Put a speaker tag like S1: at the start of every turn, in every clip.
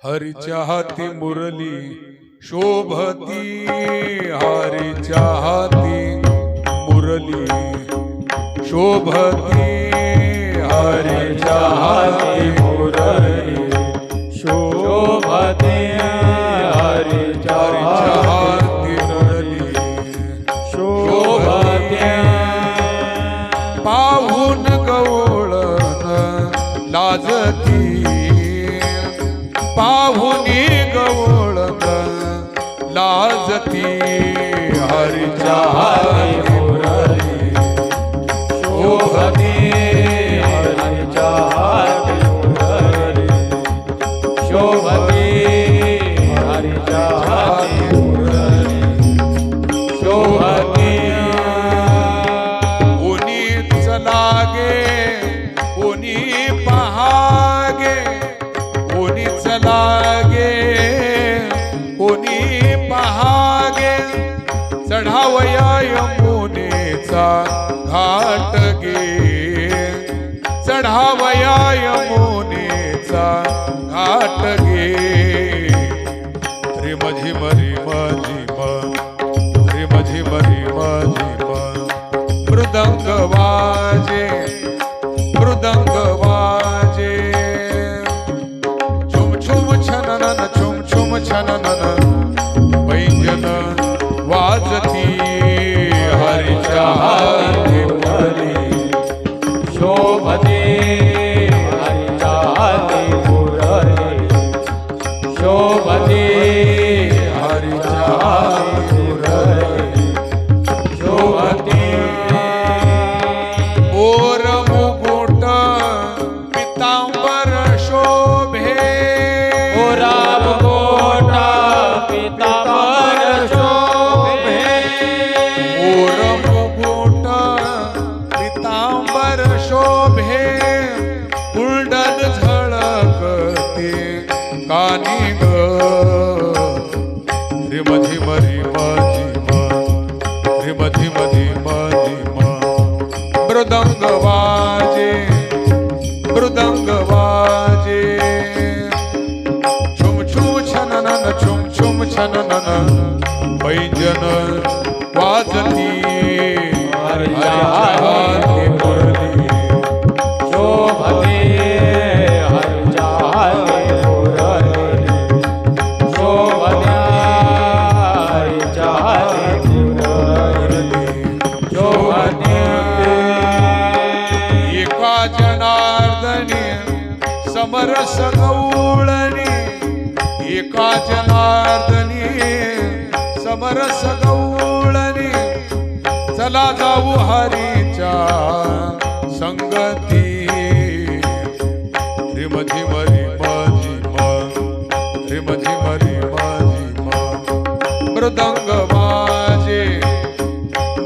S1: हरीच्या हाती मुरली शोभती, हरीच्या हाती मुरली शोभती, हरीच्या हाती मुरली
S2: शोभते, हरीच्या
S1: हाती मुरली शोभते, पाहून गवळण लाजती, पाहुनी गवळण लाजती, हरीच्या हाती मुरली
S2: शोभते, हरीच्या हाती मुरली शोभते, हरीच्या हाती मुरली शोभते.
S1: कोणीच लागे कोणी पहागे, कोणीच लागे कोणी पहागे, चढावया यमुनेचा घाट गे, चढावया यमुनेचा घाट गे. रिम झिम रिम झिम रिम झिम रिम झिम मृदंग वाजे, मृदंग वाजे, छुम छुम छननन छुम छुम छननन पैंजन वाजती, हरीच्या हाती मुरली
S2: शोभते, हरीच्या हाती मुरली शोभते,
S1: हरीच्या हाती
S2: मुरली शोभते.
S1: ओर मुकुट पितांबर शोभे,
S2: ओरा मुकुटा पितांबर शोभे,
S1: ओर मुकुट पितांबर शोभे, कुंडल झळकते कानी ग. रिम झिम रिम झिम रिम झिम झिम झिम मृदंग वाजे, मृदंग वाजे, छुम छुम छननन छुम छुम छननन पैंजन वाजती,
S2: हरीच्या हाती मुरली शोभते, हरीच्या हाती मुरली शोभते, हरीच्या हाती मुरली शोभते.
S1: एका जनार्दनी समरस गवळणी, एका जनार्दनी समरस गवळणी, चला जाऊ हरीच्या संगती. रिम झिम रिम झिम रिम झिम रिम झिम मृदंग वाजे,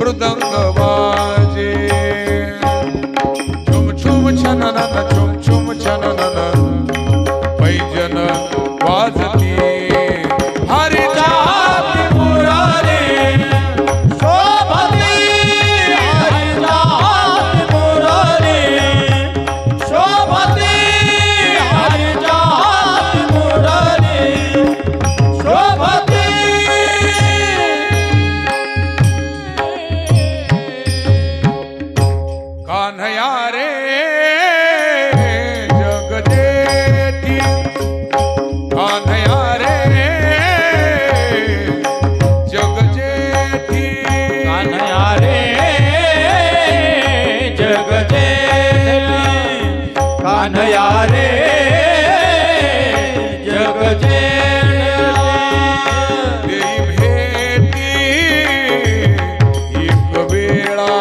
S1: मृदंग वाजे, छुम छुम छननन छुम छुम छननन पैंजन वाजती, हरीच्या हाती
S2: मुरली शोभते, हरीच्या हाती मुरली शोभते, हरीच्या हाती मुरली शोभते.
S1: कान्हया रे जगदेठी, कान्हया रे जगजेठी,
S2: कान्हया रे जगजेठी, कान्हया रे जगजेठी.
S1: देई भेटी एक वेळा,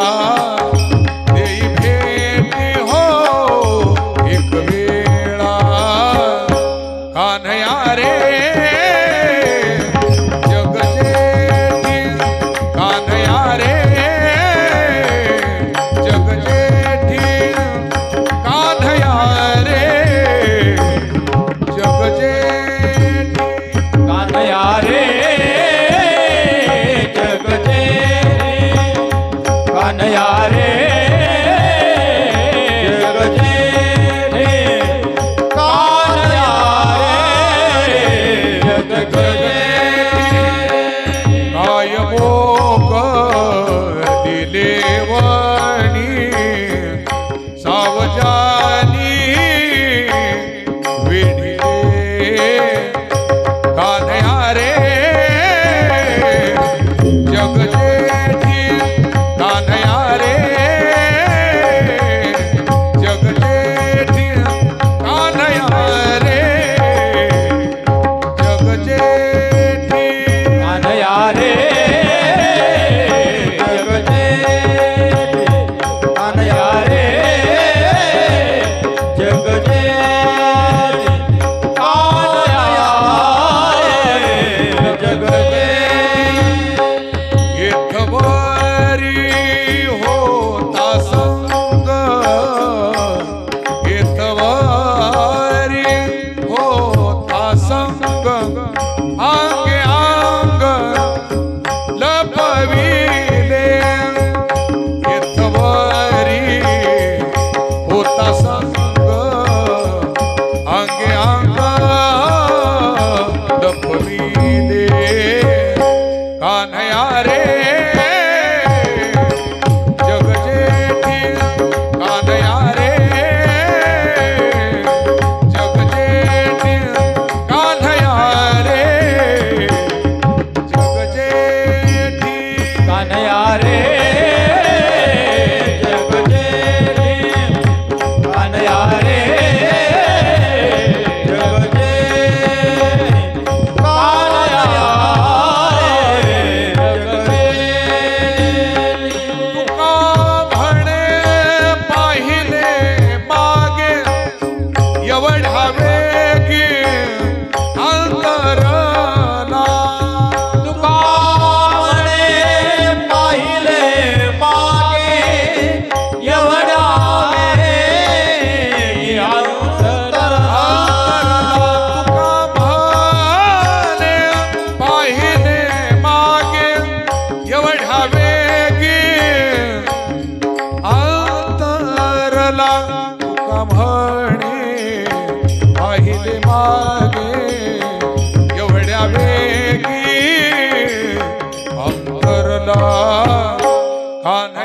S1: देई भेटी हो एक वेळा, कान्हया रे जगजेठी, कान्हया रे जगजेठी, कान्हया रे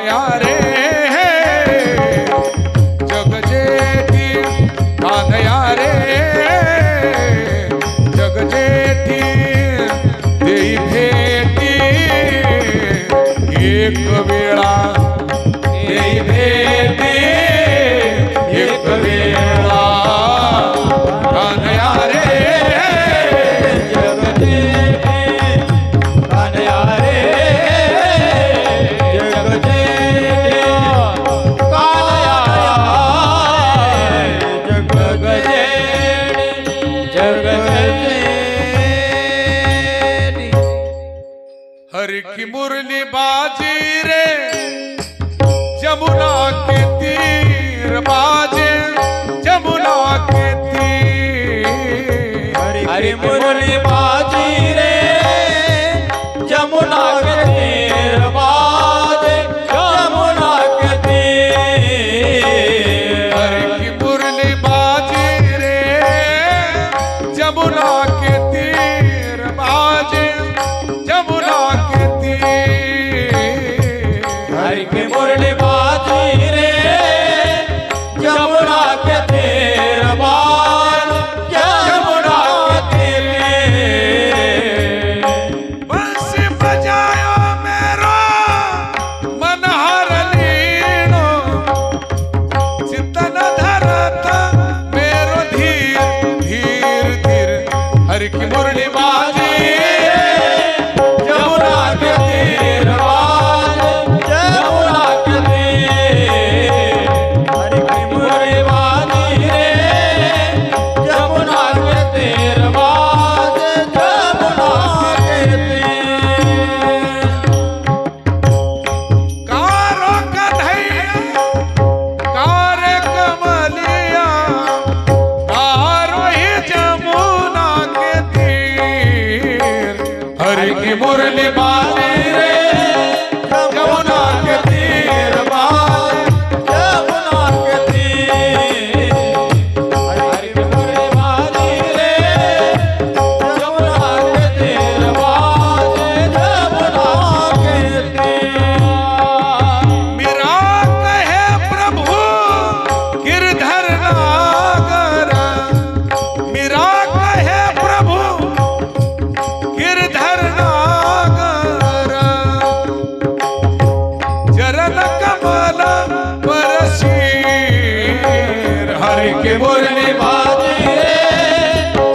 S1: कान्हया रे जग जेठी कान्हया रे जग जेठी देई भेटी एक वेळा देई भेटी एक वेळा कान्हया रे हरि की मुरली बाजी रे जमुना के तीर बाजे जमुना के तीर
S2: हरि मुरली बाजी रे जमुना के तीर बाजे जमुना के तीर
S1: हरि की मुरली बाजी रे जमुना के तीर बाजे जमुना के तीर
S2: हरि की मुरली बाजी रे जमुना के तीर बाजे जमुना के तीर
S1: बंसी बजायो मेरो मन हर लीनो चितन धरत मेरो धीर धीर धीर हरि की मुरली बाजी
S2: जमुना के तीर बाजे जमुना के तीर हरि की मुरली बाजी रे जमुना के तीर बाजे जमुना के तीर
S1: कारो कन्हैया कारे कमलिया कारो ही जमुना के तीर हरि की मुरली बाजी रे जमुना के तीर बाजे
S2: जमुना के तीर हरि की मुरली बाजी रे जमुना के तीर बाजे जमुना के तीर
S1: मेरा कहे प्रभु गिरधर नागर मेरा कहे प्रभु गिरधर नागर चरण कमल परशीर हरि के मुरली बाजी रे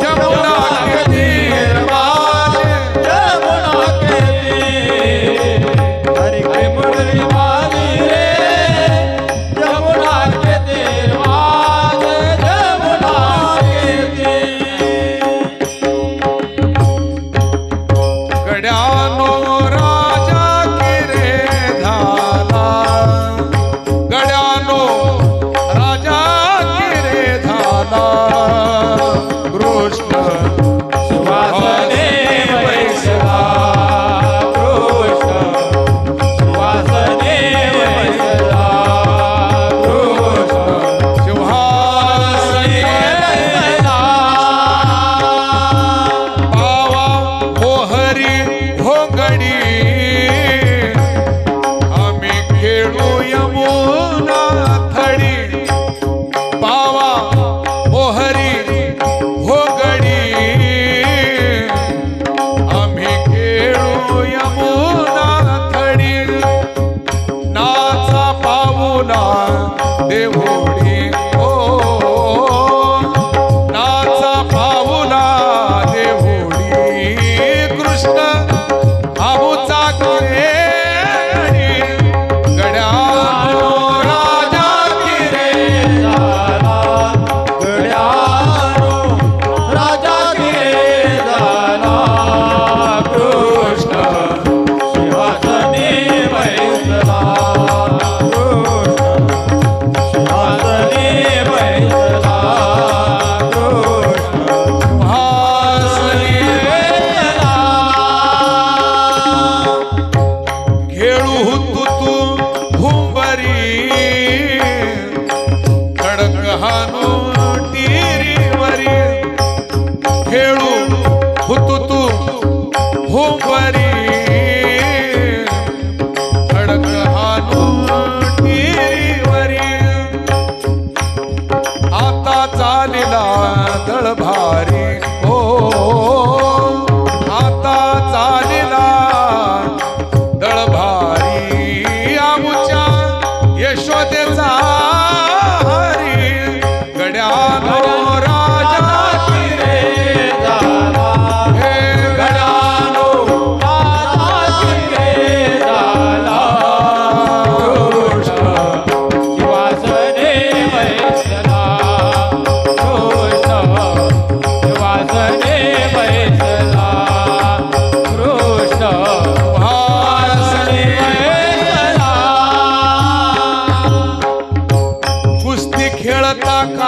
S1: जमुना के तीर बाजे
S2: जमुना के तीर हरि की मुरली बाजी रे जमुना के तीर बाजे जमुना के तीर
S1: गड्यानो राजा की रे धाला गड्यानो राजा की रे धाला कृष्ण
S2: सुवासने वैसला कृष्ण सुवासने वैसला कृष्ण
S1: शिवहासने
S2: वैसला
S1: पावा हो हरी हो गडी आम्ही खेळू यमुना थडी पावा हो हरी हो गडी आम्ही खेळू यमुना थडी नाचा पाऊला देवोडी हो नाचा पाऊला देवोडी कृष्ण आबूचा केळी गड्यानो राजा की रे
S2: झाला गड्यानो राजा की झाला कृष्ण सिंहासनी बैसला कृष्ण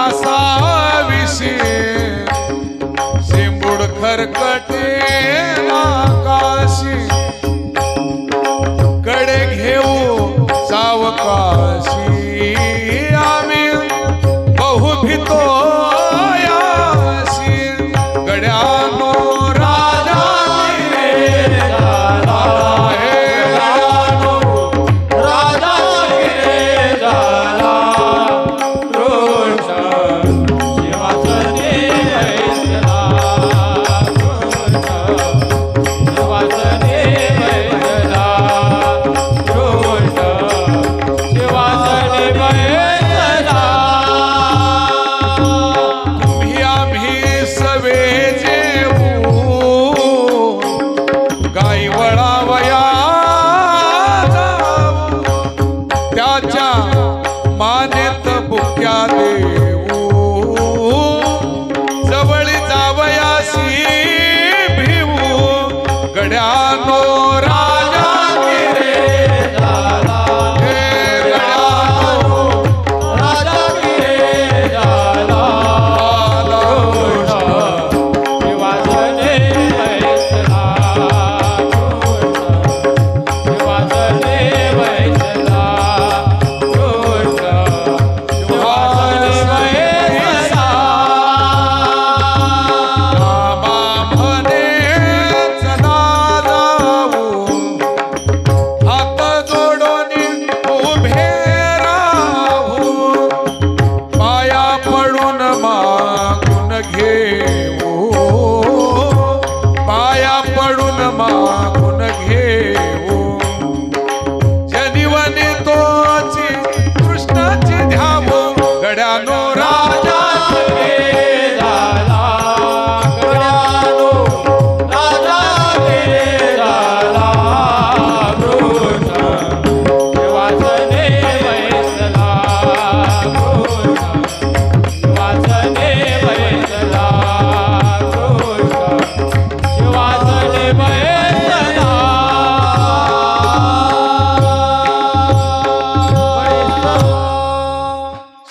S1: कासाविषी शेंबूड खरकटे आकाशी कडे घेऊ सावकाशी आम्ही बहु भितो याशी गड्यानो राजा मानेत बुक्या देऊ जवळी जावयासी भिवू गड्यानो राजा मागून घेऊ जनिवनी तोची कृष्णाची ध्यावो गड्यानो राजा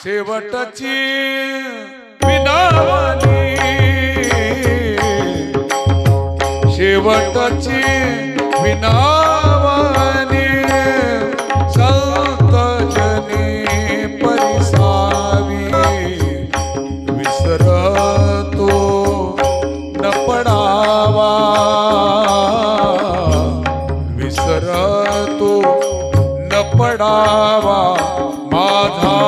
S1: शेवटची विनावनी शेवटची विनावनी संत जनी परिसावी विसरतो न पडावा विसरतो न पडावा माझा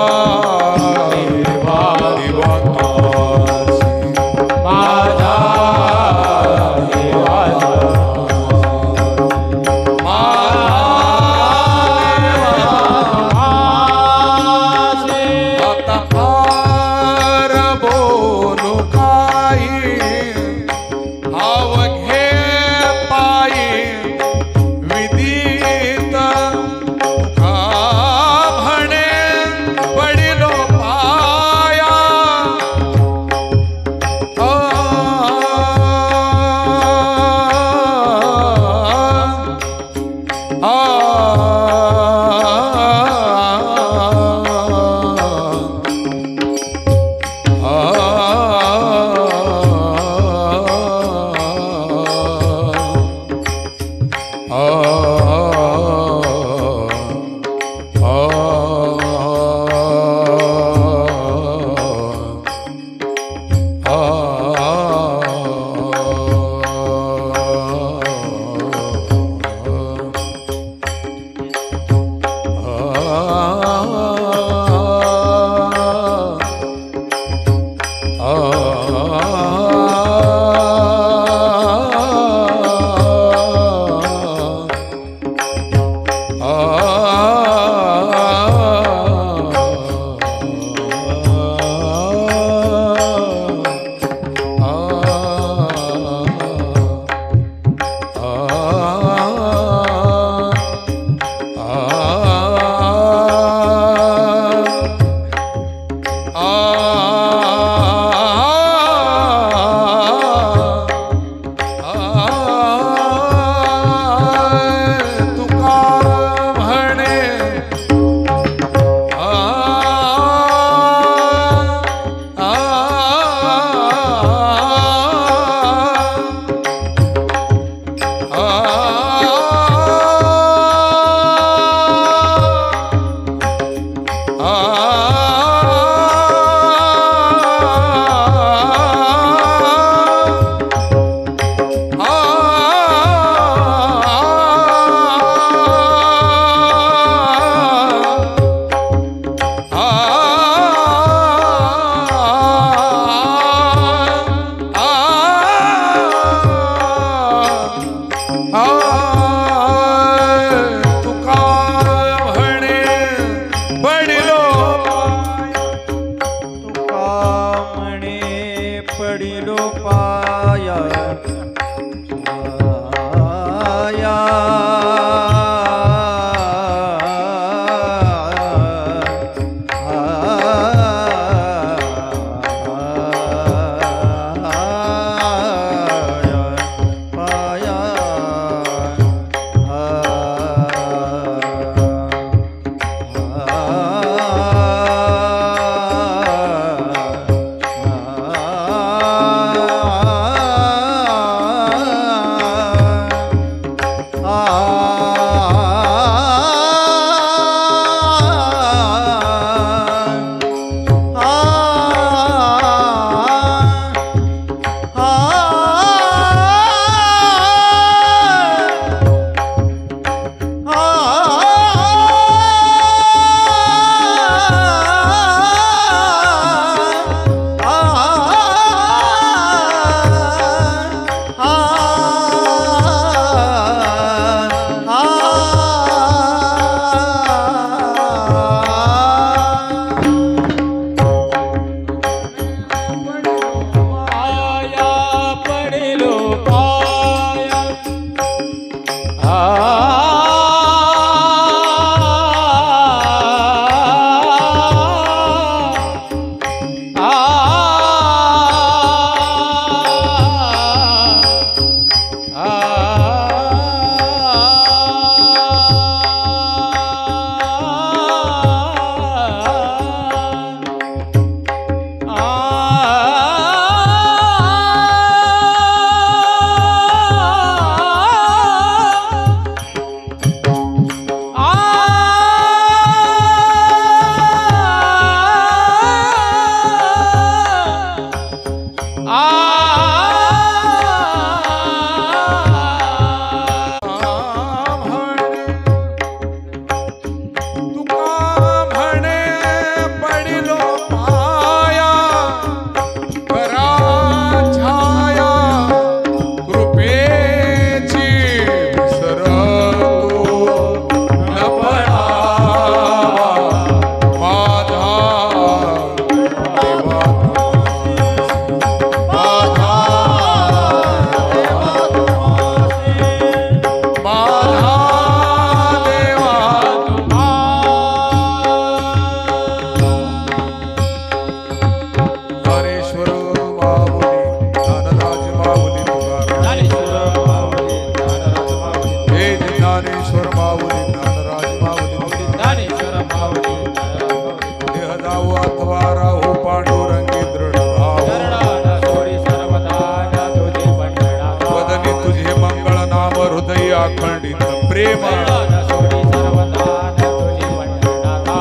S1: अथवा राहू पांडुरंगी दृढ भाव
S2: चरणाना सोडी सर्वदा न तुझे पंढरनाथा
S1: वदनी तुझे मंगळ नाम हृदय अखंडित प्रेम
S2: चरणाना सोडी सर्वदा न तुझे पंढरनाथा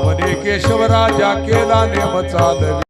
S1: वने केशवराजा केला नेम चालवी